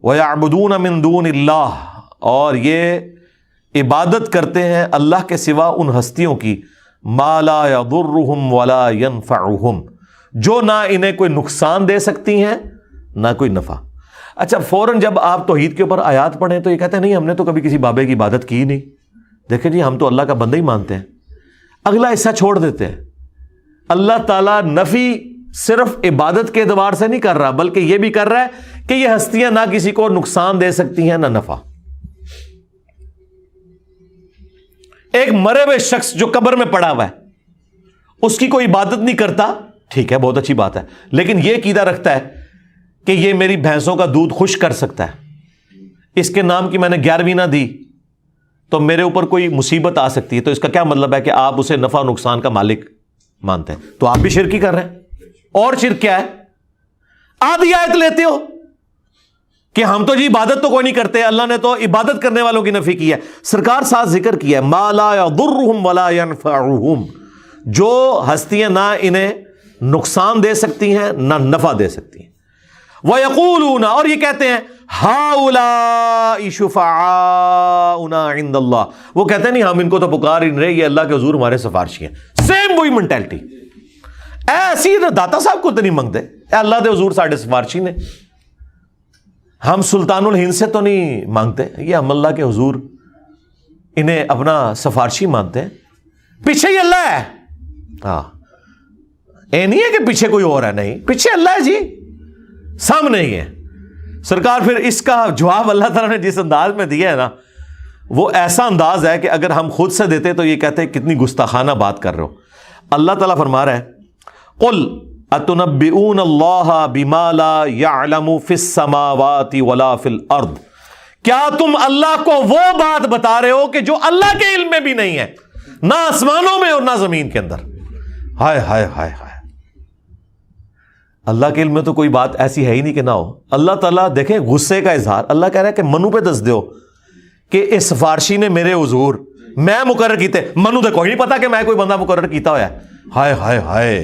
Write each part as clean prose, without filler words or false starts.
وَيَعْبُدُونَ مِن دُونِ اللَّهِ، اور یہ عبادت کرتے ہیں اللہ کے سوا ان ہستیوں کی، مَا لَا يَضُرُّهُمْ وَلَا يَنْفَعُهُمْ، جو نہ انہیں کوئی نقصان دے سکتی ہیں نہ کوئی نفع۔ اچھا، فوراً جب آپ توحید کے اوپر آیات پڑھیں تو یہ کہتے ہیں نہیں ہم نے تو کبھی کسی بابے کی عبادت کی نہیں، دیکھیں جی ہم تو اللہ کا بندہ ہی مانتے ہیں۔ اگلا حصہ چھوڑ دیتے ہیں۔ اللہ تعالیٰ نفی صرف عبادت کے اعتبار سے نہیں کر رہا، بلکہ یہ بھی کر رہا ہے کہ یہ ہستیاں نہ کسی کو نقصان دے سکتی ہیں نہ نفع۔ ایک مرے ہوئے شخص جو قبر میں پڑا ہوا ہے، اس کی کوئی عبادت نہیں کرتا، ٹھیک ہے بہت اچھی بات ہے، لیکن یہ عقیدہ رکھتا ہے کہ یہ میری بھینسوں کا دودھ خشک کر سکتا ہے، اس کے نام کی میں نے 11ویں نہ دی تو میرے اوپر کوئی مصیبت آ سکتی ہے، تو اس کا کیا مطلب ہے کہ آپ اسے نفع و نقصان کا مالک مانتے ہیں، تو آپ بھی شرک ہی کر رہے ہیں۔ اور شرک کیا ہے؟ آدھی آیت لیتے ہو کہ ہم تو جی عبادت تو کوئی نہیں کرتے، اللہ نے تو عبادت کرنے والوں کی نفی کی ہے۔ سرکار ساتھ ذکر کیا ہے ما لا يضرهم ولا ينفعهم، جو ہستیاں نہ انہیں نقصان دے سکتی ہیں نہ نفع دے سکتی ہیں۔ وَيَقُولُونَ، اور یہ کہتے ہیں هَؤُلَاءِ شُفَعَاؤُنَا عِندَ اللَّهِ، وہ کہتے ہیں نہیں ہم ان کو تو پکار ہی نہیں رہے، یہ اللہ کے حضور ہمارے سفارشی ہیں۔ سیم وہی مینٹلٹی، ایسی داتا صاحب کو تو نہیں منگتے، اے اللہ دے حضور ساڈے سفارشی نے، ہم سلطان الہند سے تو نہیں مانگتے، یہ ہم اللہ کے حضور انہیں اپنا سفارشی مانتے ہیں، پیچھے ہی اللہ ہے۔ ہاں، اے نہیں ہے کہ پیچھے کوئی اور ہے، نہیں، پیچھے اللہ ہے جی، سامنے ہی ہے۔ سرکار پھر اس کا جواب اللہ تعالیٰ نے جس انداز میں دیا ہے نا، وہ ایسا انداز ہے کہ اگر ہم خود سے دیتے تو یہ کہتے ہیں کتنی گستاخانہ بات کر رہے ہو۔ اللہ تعالیٰ فرما رہا ہے قل اتنبئون اللہ بما لا يعلم فی السماوات ولا فی الارض، کیا تم اللہ کو وہ بات بتا رہے ہو کہ جو اللہ کے علم میں بھی نہیں ہے، نہ آسمانوں میں اور نہ زمین کے اندر؟ ہائے ہائے ہائے ہائے، اللہ کے علم میں تو کوئی بات ایسی ہے ہی نہیں کہ نہ ہو۔ اللہ تعالیٰ دیکھیں غصے کا اظہار، اللہ کہہ رہا ہے کہ منو پہ دس دیو کہ اس سفارشی نے میرے حضور میں مقرر کیتے، منو تو کوئی نہیں پتا کہ میں کوئی بندہ مقرر کیتا ہوا ہے۔ ہائے ہائے ہائے،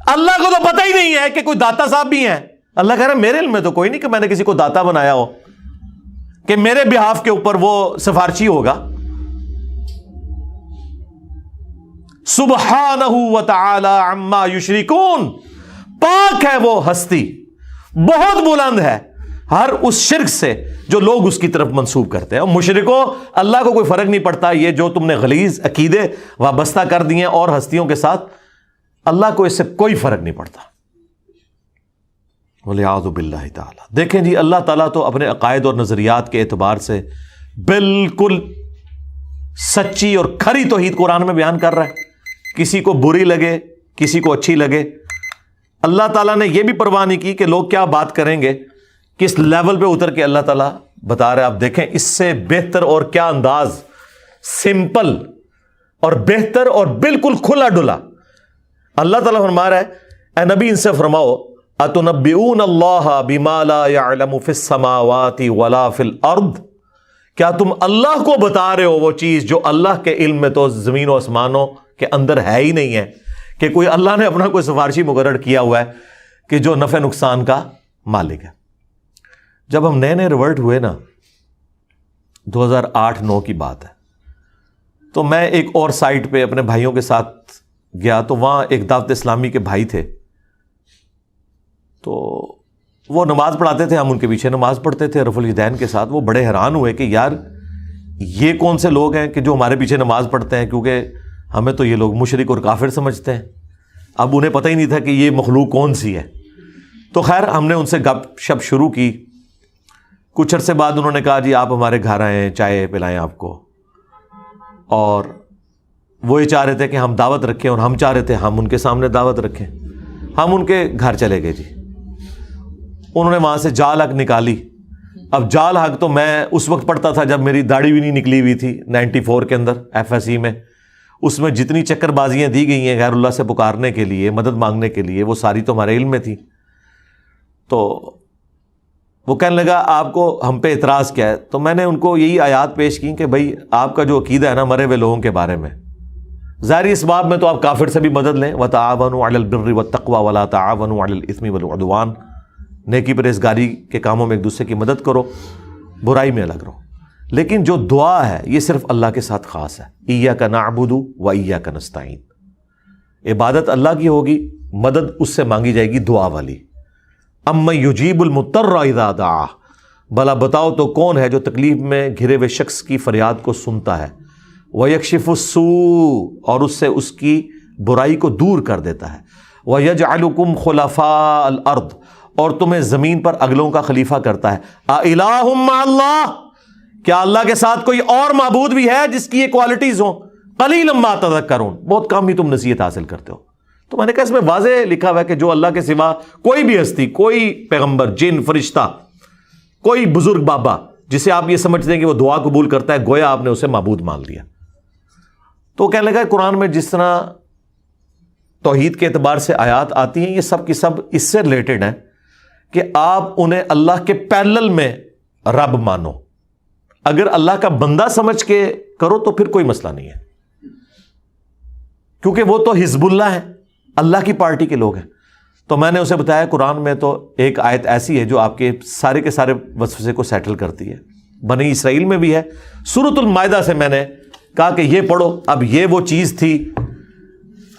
اللہ کو تو پتہ ہی نہیں ہے کہ کوئی داتا صاحب بھی ہیں۔ اللہ کہہ رہا ہے میرے علم میں تو کوئی نہیں کہ میں نے کسی کو داتا بنایا ہو کہ میرے بہاف کے اوپر وہ سفارشی ہوگا۔ سبحانہ وتعالی عما یشرکون، پاک ہے وہ ہستی، بہت بلند ہے ہر اس شرک سے جو لوگ اس کی طرف منسوب کرتے ہیں۔ اور مشرکوں، اللہ کو کوئی فرق نہیں پڑتا، یہ جو تم نے غلیظ عقیدے وابستہ کر دیے اور ہستیوں کے ساتھ، اللہ کو اس سے کوئی فرق نہیں پڑتا۔ وَلِعَاذُ بِاللَّهِ تعالی۔ دیکھیں جی، اللہ تعالیٰ تو اپنے عقائد اور نظریات کے اعتبار سے بالکل سچی اور کھری توحید قرآن میں بیان کر رہا ہے، کسی کو بری لگے کسی کو اچھی لگے۔ اللہ تعالیٰ نے یہ بھی پرواہ نہیں کی کہ لوگ کیا بات کریں گے، کس لیول پہ اتر کے اللہ تعالیٰ بتا رہا ہے۔ آپ دیکھیں اس سے بہتر اور کیا انداز، سمپل اور بہتر اور بالکل کھلا ڈلا۔ اللہ تعالیٰ فرما رہا ہے اے نبی ان سے فرماؤ اتنبئون اللہ بما لا يعلم فی السماوات ولا فی الارض، کیا تم اللہ کو بتا رہے ہو وہ چیز جو اللہ کے علم میں تو زمین و آسمانوں کے اندر ہے ہی نہیں ہے، کہ کوئی اللہ نے اپنا کوئی سفارشی مقرر کیا ہوا ہے کہ جو نفع نقصان کا مالک ہے۔ جب ہم نئے ریورٹ ہوئے نا، 2008-9 کی بات ہے، تو میں ایک اور سائٹ پہ اپنے بھائیوں کے ساتھ گیا، تو وہاں ایک دعوت اسلامی کے بھائی تھے، تو وہ نماز پڑھاتے تھے، ہم ان کے پیچھے نماز پڑھتے تھے رفع الیدین کے ساتھ۔ وہ بڑے حیران ہوئے کہ یار یہ کون سے لوگ ہیں کہ جو ہمارے پیچھے نماز پڑھتے ہیں، کیونکہ ہمیں تو یہ لوگ مشرک اور کافر سمجھتے ہیں۔ اب انہیں پتہ ہی نہیں تھا کہ یہ مخلوق کون سی ہے۔ تو خیر ہم نے ان سے گپ شپ شروع کی۔ کچھ عرصے بعد انہوں نے کہا جی آپ ہمارے گھر آئیں، چائے پلائیں آپ کو، اور وہ یہ چاہ رہے تھے کہ ہم دعوت رکھیں، اور ہم چاہ رہے تھے ہم ان کے سامنے دعوت رکھیں۔ ہم ان کے گھر چلے گئے جی، انہوں نے وہاں سے جال حق نکالی۔ اب جال حق تو میں اس وقت پڑھتا تھا جب میری داڑھی بھی نہیں نکلی ہوئی تھی، 94 کے اندر FSE میں، اس میں جتنی چکر بازیاں دی گئی ہیں غیر اللہ سے پکارنے کے لیے، مدد مانگنے کے لیے، وہ ساری تو ہمارے علم میں تھی۔ تو وہ کہنے لگا آپ کو ہم پہ اعتراض کیا ہے؟ تو میں نے ان کو یہی آیات پیش کی کہ بھائی آپ کا جو عقیدہ ہے نا مرے ہوئے لوگوں کے بارے میں، ظاہری اس باب میں تو آپ کافر سے بھی مدد لیں، وَتَعَاوَنُوا عَلَى الْبِرِّ وَالتَّقْوَى وَلَا تَعَاوَنُوا عَلَى الْإِثْمِ وَالْعُدْوَانِ، نیکی پرہیزگاری کے کاموں میں ایک دوسرے کی مدد کرو، برائی میں الگ رہو. لیکن جو دعا ہے یہ صرف اللہ کے ساتھ خاص ہے. ایاک نعبد و ایاک نستعین. عبادت اللہ کی ہوگی، مدد اس سے مانگی جائے گی دعا والی. امن یجیب المضطر اذا دعا، بھلا بتاؤ تو کون ہے جو تکلیف میں گھرے ہوئے شخص کی فریاد کو سنتا ہے. وَيَكْشِفُ السُّوءَ، اور اس سے اس کی برائی کو دور کر دیتا ہے. وَيَجْعَلُكُمْ خُلَفَاءَ الْأَرْضِ، اور تمہیں زمین پر اگلوں کا خلیفہ کرتا ہے. أَإِلَٰهٌ مَّعَ اللَّهِ، کیا اللہ کے ساتھ کوئی اور معبود بھی ہے جس کی یہ کوالٹیز ہوں؟ قَلِيلًا مَّا تَذَكَّرُونَ، بہت کم ہی تم نصیحت حاصل کرتے ہو. تو میں نے کہا اس میں واضح لکھا ہوا ہے کہ جو اللہ کے سوا کوئی بھی ہستی، کوئی پیغمبر، جن، فرشتہ، کوئی بزرگ بابا جسے آپ یہ سمجھتے ہیں کہ وہ دعا قبول کرتا ہے، گویا آپ نے اسے معبود مان لیا. تو کہنے لگا قرآن میں جس طرح توحید کے اعتبار سے آیات آتی ہیں یہ سب کی سب اس سے ریلیٹڈ ہیں کہ آپ انہیں اللہ کے پیرلل میں رب مانو. اگر اللہ کا بندہ سمجھ کے کرو تو پھر کوئی مسئلہ نہیں ہے، کیونکہ وہ تو حزب اللہ ہے، اللہ کی پارٹی کے لوگ ہیں. تو میں نے اسے بتایا قرآن میں تو ایک آیت ایسی ہے جو آپ کے سارے وسوسے کو سیٹل کرتی ہے. بنی اسرائیل میں بھی ہے. سورۃ المائدہ سے میں نے کہا کہ یہ پڑھو. اب یہ وہ چیز تھی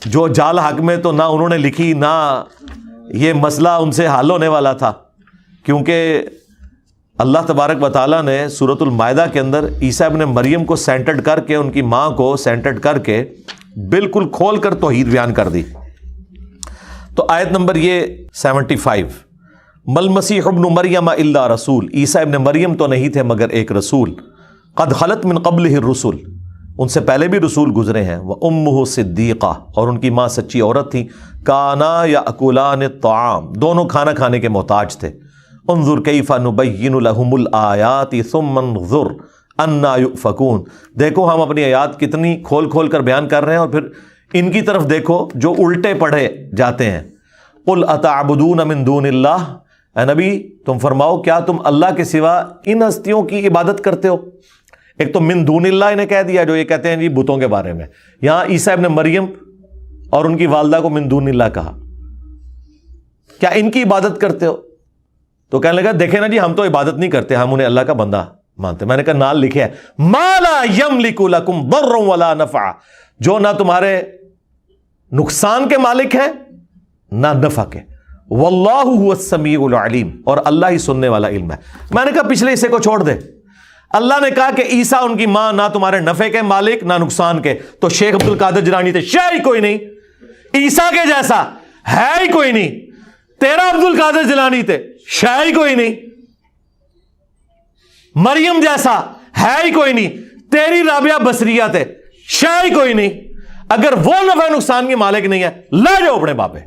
جو جال حق میں تو نہ انہوں نے لکھی، نہ یہ مسئلہ ان سے حل ہونے والا تھا، کیونکہ اللہ تبارک و تعالیٰ نے سورۃ المائدہ کے اندر عیسیٰ ابن مریم کو سینٹرڈ کر کے، ان کی ماں کو سینٹرڈ کر کے بالکل کھول کر توحید بیان کر دی. تو آیت نمبر یہ 75، مل مسیح ابن مریم الا رسول، عیسیٰ ابن مریم تو نہیں تھے مگر ایک رسول، قد خلت من قبلہ الرسل، ان سے پہلے بھی رسول گزرے ہیں، وامہ صدیقہ، اور ان کی ماں سچی عورت تھی، کانا یاکلان الطعام، دونوں کھانا کھانے کے محتاج تھے. انظر کیف نبین لہم الآیات ثم انظر انا یؤفکون، دیکھو ہم اپنی آیات کتنی کھول کھول کر بیان کر رہے ہیں اور پھر ان کی طرف دیکھو جو الٹے پڑھے جاتے ہیں. قل اتعبدون من دون اللہ، اے نبی تم فرماؤ کیا تم اللہ کے سوا ان ہستیوں کی عبادت کرتے ہو؟ ایک تو من دون اللہ انہیں کہہ دیا جو یہ کہتے ہیں جی بتوں کے بارے میں، یہاں عیسیٰ ابن مریم اور ان کی والدہ کو من دون اللہ کہا. کیا ان کی عبادت کرتے ہو؟ تو کہنے لگا دیکھیں نا جی ہم تو عبادت نہیں کرتے، ہم انہیں اللہ کا بندہ مانتے. میں نے کہا نال لکھے ہے ما لا یملک لکم ضرا ولا نفع، جو نہ تمہارے نقصان کے مالک ہیں نہ نفع کے. واللہ هو السمیع العلیم، اور اللہ ہی سننے والا علم ہے. میں نے کہا پچھلے حصے کو چھوڑ دے، اللہ نے کہا کہ عیسیٰ ان کی ماں نہ تمہارے نفع کے مالک نہ نقصان کے. تو شیخ عبد القادر جیلانی تھے، شے ہی کوئی نہیں، عیسیٰ کے جیسا ہے ہی کوئی نہیں. تیرا عبد القادر جیلانی تھے، شے ہی کوئی نہیں. مریم جیسا ہے ہی کوئی نہیں. تیری رابعہ بصریہ تھے، شے ہی کوئی نہیں. اگر وہ نفع نقصان کے مالک نہیں ہے لے جاؤ اپنے باپے.